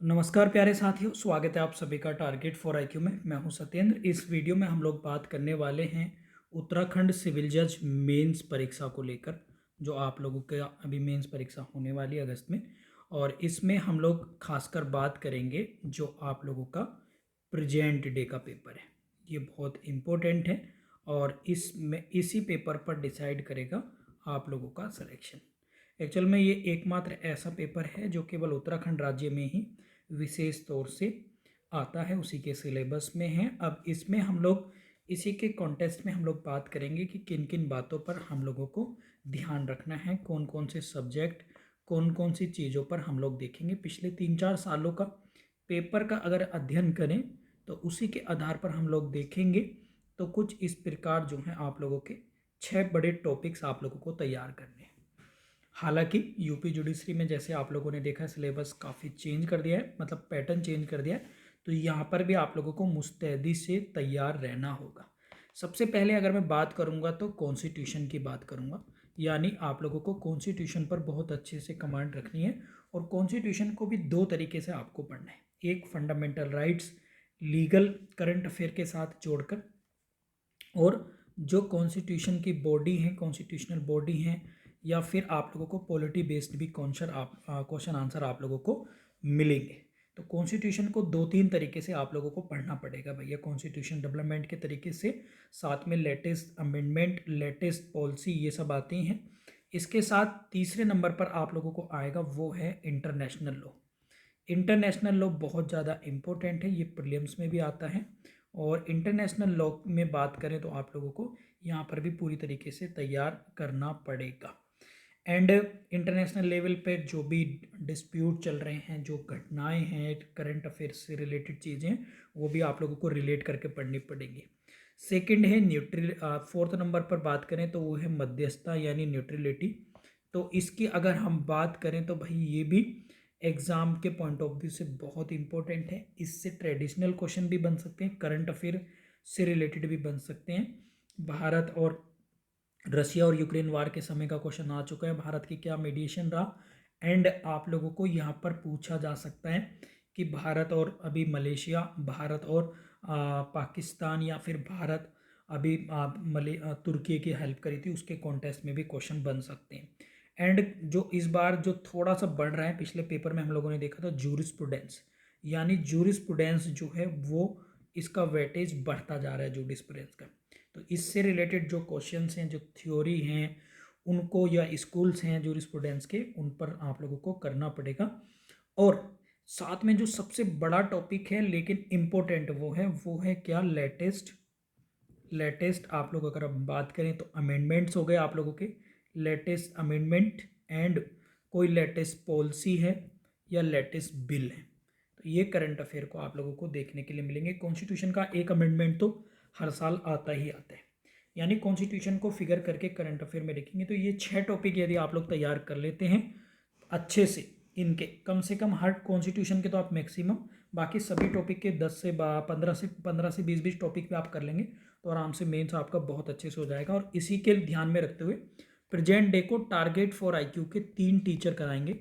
नमस्कार प्यारे साथियों, स्वागत है आप सभी का टारगेट फॉर आईक्यू में। मैं हूं सत्येंद्र। इस वीडियो में हम लोग बात करने वाले हैं उत्तराखंड सिविल जज मेंस परीक्षा को लेकर, जो आप लोगों के अभी मेंस परीक्षा होने वाली है अगस्त में। और इसमें हम लोग खासकर बात करेंगे जो आप लोगों का प्रेजेंट डे का पेपर है। ये बहुत इम्पोर्टेंट है और इसमें इसी पेपर पर डिसाइड करेगा आप लोगों का सिलेक्शन। एक्चुअल में ये एकमात्र ऐसा पेपर है जो केवल उत्तराखंड राज्य में ही विशेष तौर से आता है, उसी के सिलेबस में है। अब इसमें हम लोग इसी के कॉन्टेक्स्ट में हम लोग बात करेंगे कि किन किन बातों पर हम लोगों को ध्यान रखना है, कौन कौन से सब्जेक्ट, कौन कौन सी चीज़ों पर हम लोग देखेंगे। पिछले 3-4 सालों का पेपर का अगर अध्ययन करें तो उसी के आधार पर हम लोग देखेंगे। तो कुछ इस प्रकार जो है आप लोगों के 6 बड़े टॉपिक्स आप लोगों को तैयार करने हैं। हालांकि यूपी जुडिशरी में जैसे आप लोगों ने देखा सिलेबस काफ़ी चेंज कर दिया है, मतलब पैटर्न चेंज कर दिया है, तो यहाँ पर भी आप लोगों को मुस्तैदी से तैयार रहना होगा। सबसे पहले अगर मैं बात करूँगा तो कॉन्स्टिट्यूशन की बात करूँगा, यानी आप लोगों को कॉन्स्टिट्यूशन पर बहुत अच्छे से कमांड रखनी है। और कॉन्स्टिट्यूशन को भी दो तरीके से आपको पढ़ना है, एक fundamental rights legal current affair के साथ जोड़कर, और जो कॉन्स्टिट्यूशन की बॉडी हैं, कॉन्स्टिट्यूशनल बॉडी हैं, या फिर आप लोगों को पॉलिटी बेस्ड भी क्वेश्चन आंसर आप लोगों को मिलेंगे। तो कॉन्स्टिट्यूशन को 2-3 तरीके से आप लोगों को पढ़ना पड़ेगा भैया। कॉन्स्टिट्यूशन डेवलपमेंट के तरीके से, साथ में लेटेस्ट अमेंडमेंट, लेटेस्ट पॉलिसी, ये सब आती हैं। इसके साथ तीसरे नंबर पर आप लोगों को आएगा वो है इंटरनेशनल लॉ। इंटरनेशनल लॉ बहुत ज़्यादा इम्पोर्टेंट है, ये प्रीलिम्स में भी आता है। और इंटरनेशनल लॉ में बात करें तो आप लोगों को यहाँ पर भी पूरी तरीके से तैयार करना पड़ेगा। एंड इंटरनेशनल लेवल पे जो भी डिस्प्यूट चल रहे हैं, जो घटनाएं हैं, करंट अफेयर्स से रिलेटेड चीज़ें, वो भी आप लोगों को रिलेट करके पढ़नी पड़ेंगी। सेकंड है न्यूट्रल। फोर्थ नंबर पर बात करें तो वो है मध्यस्थता यानी न्यूट्रलिटी। तो इसकी अगर हम बात करें तो भाई ये भी एग्ज़ाम के पॉइंट ऑफ व्यू से बहुत इंपॉर्टेंट है। इससे ट्रेडिशनल क्वेश्चन भी बन सकते हैं, करंट अफेयर से रिलेटेड भी बन सकते हैं। भारत और रसिया और यूक्रेन वार के समय का क्वेश्चन आ चुका है, भारत की क्या मीडिएशन रहा। एंड आप लोगों को यहाँ पर पूछा जा सकता है कि भारत और अभी मलेशिया, भारत और पाकिस्तान, या फिर भारत अभी तुर्की की हेल्प करी थी, उसके कॉन्टेस्ट में भी क्वेश्चन बन सकते हैं। एंड जो इस बार जो थोड़ा सा बढ़ रहा है, पिछले पेपर में हम लोगों ने देखा था जूरिस्प्रूडेंस, यानी जूरिस्प्रूडेंस जो है वो इसका वेटेज बढ़ता जा रहा है जूरिस्प्रूडेंस का। तो इससे रिलेटेड जो क्वेश्चंस हैं, जो थ्योरी हैं उनको, या स्कूल्स हैं जूरिस्प्रूडेंस के, उन पर आप लोगों को करना पड़ेगा। और साथ में जो सबसे बड़ा टॉपिक है लेकिन इम्पोर्टेंट वो है क्या, लेटेस्ट आप लोग अगर अब बात करें तो अमेंडमेंट्स हो गए आप लोगों के, लेटेस्ट अमेंडमेंट, एंड कोई लेटेस्ट पॉलिसी है या लेटेस्ट बिल है। तो ये करंट अफेयर को आप लोगों को देखने के लिए मिलेंगे। कॉन्स्टिट्यूशन का एक अमेंडमेंट तो हर साल आता ही आता है, यानी कॉन्स्टिट्यूशन को फिगर करके करंट अफेयर में देखेंगे। तो ये 6 टॉपिक यदि आप लोग तैयार कर लेते हैं अच्छे से, इनके कम से कम हर कॉन्स्टिट्यूशन के तो आप मैक्सिमम, बाकी सभी टॉपिक के 10 से 15 से 20 टॉपिक पे आप कर लेंगे तो आराम से मेंस आपका बहुत अच्छे से हो जाएगा। और इसी के ध्यान में रखते हुए प्रेजेंट डे को टारगेट फॉर आईक्यू के 3 टीचर कराएंगे।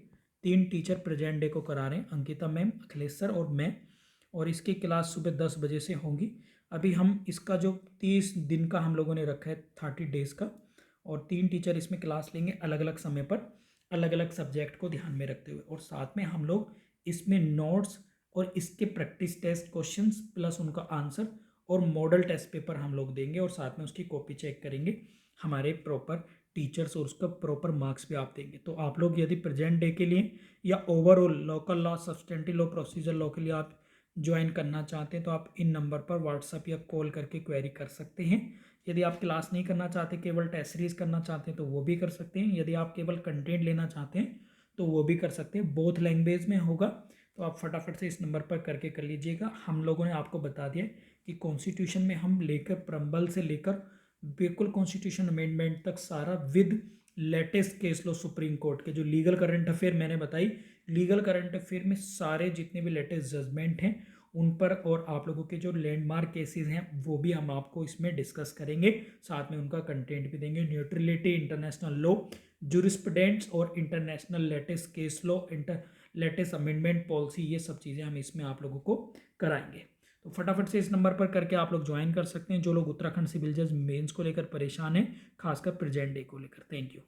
3 टीचर प्रेजेंट डे को करा रहे हैं, अंकिता मैम, अखिलेश सर और मैं। और इसकी क्लास सुबह 10 बजे से होंगी। अभी हम इसका जो 30 दिन का हम लोगों ने रखा है, 30 डेज़ का, और 3 टीचर इसमें क्लास लेंगे अलग अलग समय पर, अलग अलग सब्जेक्ट को ध्यान में रखते हुए। और साथ में हम लोग इसमें नोट्स और इसके प्रैक्टिस टेस्ट क्वेश्चंस प्लस उनका आंसर और मॉडल टेस्ट पेपर हम लोग देंगे, और साथ में उसकी कॉपी चेक करेंगे हमारे प्रॉपर टीचर्स, और उसका प्रॉपर मार्क्स भी आप देंगे। तो आप लोग यदि प्रेजेंट डे के लिए या overall local law, substantive law, procedure law के लिए आप ज्वाइन करना चाहते हैं तो आप इन नंबर पर व्हाट्सअप या कॉल करके क्वेरी कर सकते हैं। यदि आप क्लास नहीं करना चाहते, केवल टेस्ट सीरीज करना चाहते हैं तो वो भी कर सकते हैं। यदि आप केवल कंटेंट लेना चाहते हैं तो वो भी कर सकते हैं, बोथ लैंग्वेज में होगा। तो आप फटाफट से इस नंबर पर करके कर लीजिएगा। हम लोगों ने आपको बता दिया कि कॉन्स्टिट्यूशन में हम लेकर प्रम्बल से लेकर बिल्कुल कॉन्स्टिट्यूशन अमेंडमेंट तक सारा with latest case law supreme court के, जो लीगल करंट अफेयर मैंने बताई, लीगल करंट अफेयर में सारे जितने भी लेटेस्ट जजमेंट हैं उन पर, और आप लोगों के जो लैंडमार्क केसेस हैं वो भी हम आपको इसमें डिस्कस करेंगे, साथ में उनका कंटेंट भी देंगे। न्यूट्रलिटी, इंटरनेशनल लॉ, जूरिस्प्रूडेंस और international latest case law, latest amendment policy, ये सब चीज़ें हम इसमें आप लोगों को कराएंगे। तो फटाफट से इस नंबर पर करके आप लोग ज्वाइन कर सकते हैं जो लोग उत्तराखंड सिविल जज मेंस को लेकर परेशान हैं, खासकर प्रेजेंट डे को लेकर। Thank you.